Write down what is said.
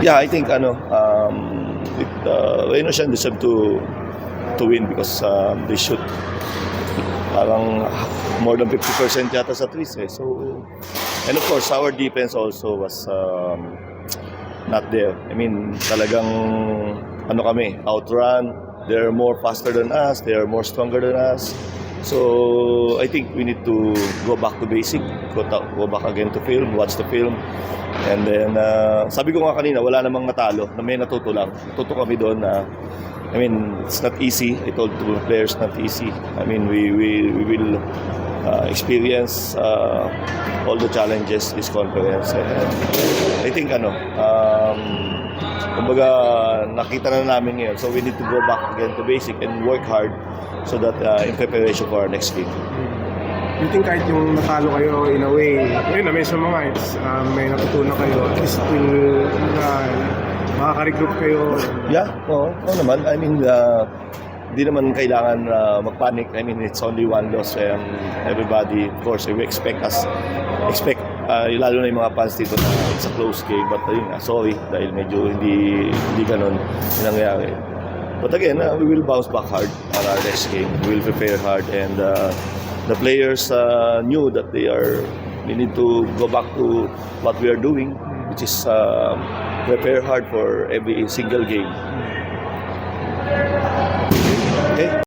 Yeah, I think Reynolds deserve to win because they shoot parang more than 50% yata sa threes eh. So, and of course, our defense also was not there. I mean, talagang outrun. They're more faster than us. They are more stronger than us. So, I think we need to go back to basic. Go back again to film, watch the film. And then, sabi ko nga kanina, wala namang natalo, na may natuto lang. Natuto kami doon na, I mean, it's not easy. I told the players, not easy. I mean, we will experience all the challenges this conference. And I think, kumbaga, nakita na namin ngayon. So, we need to go back again to basic and work hard so that in preparation for our next game. You think kahit yung natalo kayo in a way, yun na may sa mga may natutunan kayo, at least will makaka-regroup kayo? Yeah, oo naman. I mean, di naman kailangan mag-panic. I mean, it's only one loss and everybody, of course, we expect lalo na yung mga fans dito na it's a close game. But sorry, dahil medyo hindi ganun yung nangyari. But again, we will bounce back hard on our next game. We will prepare hard and the players knew that we need to go back to what we are doing, which is prepare hard for every single game. Okay?